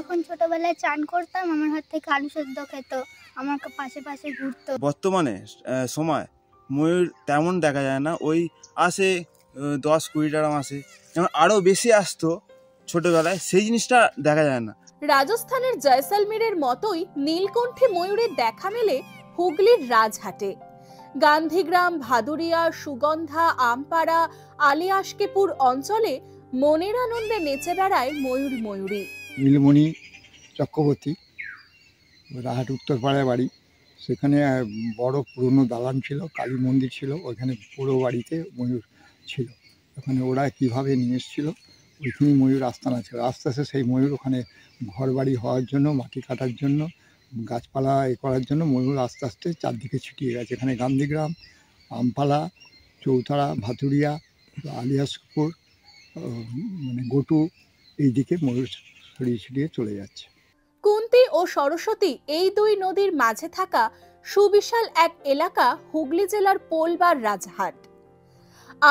যখন ছোটবেলায় চান করতাম আমার হাত থেকে আলু সেদ্ধ খেত, আমার পাশে পাশে ঘুরতো। বর্তমানে সময় ময়ূর তেমন দেখা যায় না, ওই আসে 10-20টা আসে, যেমন আরও বেশি আসতো ছোটবেলায়, সেই জিনিসটা দেখা যায় না। রাজস্থানের জয়সালমীরের মতোই নীলকণ্ঠী ময়ূরের দেখা মেলে হুগলির রাজহাটে। গান্ধীগ্রাম, ভাদুরিয়া, সুগন্ধা, আমপাড়া, আলিয়াশকেপুর অঞ্চলে মনের আনন্দে নেচে বেড়ায় ময়ূর ময়ূরী। নীলমণি চক্রবর্তী, রাহাট উত্তরপাড়ায় বাড়ি। সেখানে বড় পুরনো দালান ছিল, কালী মন্দির ছিল, ওইখানে পুরো বাড়িতে ময়ূর ছিল। ওখানে ওরা কীভাবে নিয়ে এসেছিলো, ওইখানেই ময়ূর আস্তানা ছিল। আস্তে আস্তে সেই ময়ূর ওখানে ঘর বাড়ি হওয়ার জন্য, মাটি কাটার জন্য, গাছপালা করার জন্য ময়ূর আস্তে আস্তে চারদিকে ছিটিয়ে গেছে। এখানে গান্ধীগ্রাম, আমপালা, চৌতারা, ভাতুরিয়া, আলিয়াসপুর, মানে গটু, এই দিকে ময়ূর ছড়িয়ে ছিটিয়ে চলে যাচ্ছে। কুন্তী ও সরস্বতী এই দুই নদীর মাঝে থাকা সুবিশাল এক এলাকা হুগলি জেলার পোলবার রাজহাট।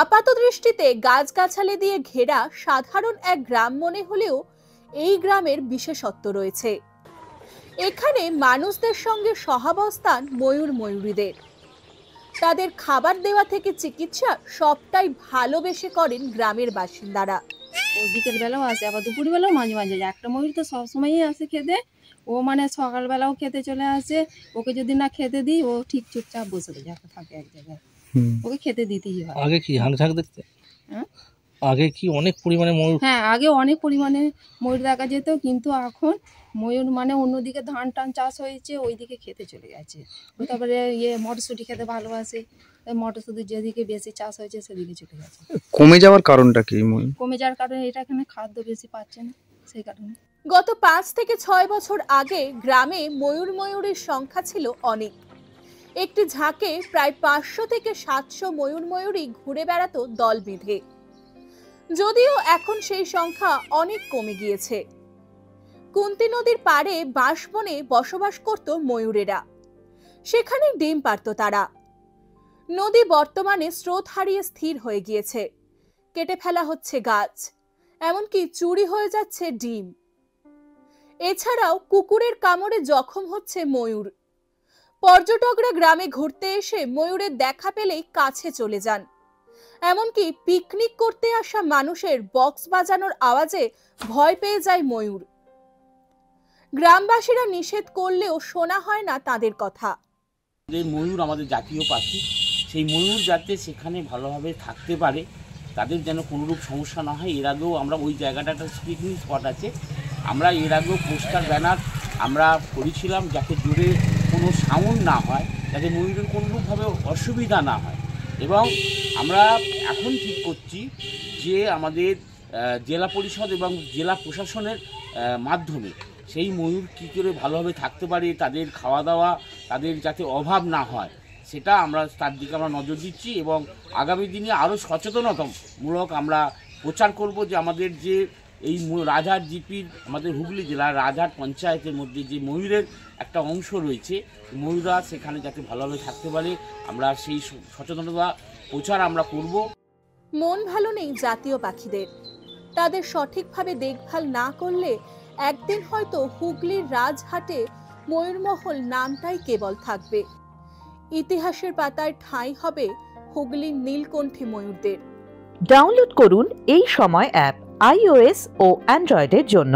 আপাত দৃষ্টিতে গাছগাছালি দিয়ে ঘেরা সাধারণ এক গ্রাম মনে হলেও এই গ্রামের বিশেষত্ব রয়েছে। এখানে মানুষদের সঙ্গে সহাবস্থান ময়ূর ময়ূরীদের। তাদের খাবার দেওয়া থেকে চিকিৎসা সবটাই ভালোবেসে করেন গ্রামের বাসিন্দারা। ও বিকেল বেলাও আসে, আবার দুপুর বেলাও মাঝে মাঝে। একটা ময়ূর তো সবসময়ই আসে খেতে। ও মানে সকালবেলাও খেতে চলে আসে। ওকে যদি না খেতে দিই, ও ঠিক চুপচাপ বসে থাকে এক জায়গায়। ওকে খেতে দিতেই হয়। আগে কি হাঁক ঝাঁক দেখতে? হ্যাঁ, আগে কি অনেক পরিমাণে ময়ূর? হ্যাঁ, আগে অনেক পরিমাণে ময়ূর দেখা যেত, কিন্তু এখন ময়ূর মানে অন্যদিকে ধান টান চাষ হয়েছে, ওইদিকে খেতে চলে গেছে। তারপরে মটরশুঁটি খেতে ভালোবাসে, মটরশুঁটি যেদিকে বেশি চাষ হয়েছে সেদিকে চলে গেছে। কমে যাওয়ার কারণটা কি? কমে যাওয়ার কারণে এটা এখানে খাদ্য বেশি পাচ্ছে না, সেই কারণে। গত 5 থেকে 6 বছর আগে গ্রামে ময়ূর ময়ূরের সংখ্যা ছিল অনেক। একটি ঝাঁকে প্রায় 500 থেকে 700 ময়ূর ময়ূরী ঘুরে বেড়াতো দল বেঁধে। যদিও এখন সেই সংখ্যা অনেক কমে গিয়েছে। কুন্তী নদীর পাড়ে বাঁশবনে বসবাস করত ময়ূরেরা, সেখানে ডিম পাড়ত তারা। নদী বর্তমানে স্রোত হারিয়ে স্থির হয়ে গিয়েছে, কেটে ফেলা হচ্ছে গাছ, এমনকি চুরি হয়ে যাচ্ছে ডিম। এছাড়াও কুকুরের কামড়ে জখম হচ্ছে ময়ূর। পর্যটকরা গ্রামে ঘুরতে এসে ময়ূরের দেখা পেলেই কাছে চলে যান। এমনকি পিকনিক করতে আসা মানুষের বক্স বাজানোর আওয়াজে ভয় পেয়ে যায় ময়ূর। গ্রামবাসীরা নিষেধ করলেও শোনা হয় না তাদের কথা। ময়ূর আমাদের জাতীয় পাখি, সেই ময়ূর যাতে সেখানে ভালোভাবে থাকতে পারে, তাদের যেন কোনোরূপ সমস্যা না হয়। এর আগেও আমরা ওই জায়গাটা একটা পিকনিক স্পট আছে, আমরা এর আগেও পোস্টার ব্যানার আমরা করেছিলাম যাতে জোরে কোনো সাউন্ড না হয়, যাতে ময়ূরের কোনোরূপভাবে অসুবিধা না হয়। এবং আমরা এখন ঠিক করছি যে আমাদের জেলা পরিষদ এবং জেলা প্রশাসনের মাধ্যমে সেই ময়ূর কী করে ভালোভাবে থাকতে পারে, তাদের খাওয়া দাওয়া, তাদের যাতে অভাব না হয়, সেটা আমরা তার দিকে আমরা নজর দিচ্ছি। এবং আগামী দিনে আরও সচেতনতামূলক আমরা প্রচার করব যে আমাদের যে এই রাজহাট জিপির, আমাদের হুগলি জেলার রাজহাট পঞ্চায়েতের মধ্যে যে ময়ূরের একটা অংশ রয়েছে, ময়ূররা সেখানে যাতে ভালোভাবে থাকতে পারে, আমরা সেই সচেতনতা প্রচার আমরা করব। মন ভালো নেই জাতীয় পাখিদের। তাদের সঠিকভাবে দেখভাল না করলে একদিন হয়তো হুগলির রাজহাটে ময়ূরমহল নামটাই কেবল থাকবে। ইতিহাসের পাতায় ঠাঁই হবে হুগলির নীলকণ্ঠী ময়ূরদের। ডাউনলোড করুন এই সময় অ্যাপ iOS ও অ্যান্ড্রয়েডের জন্য।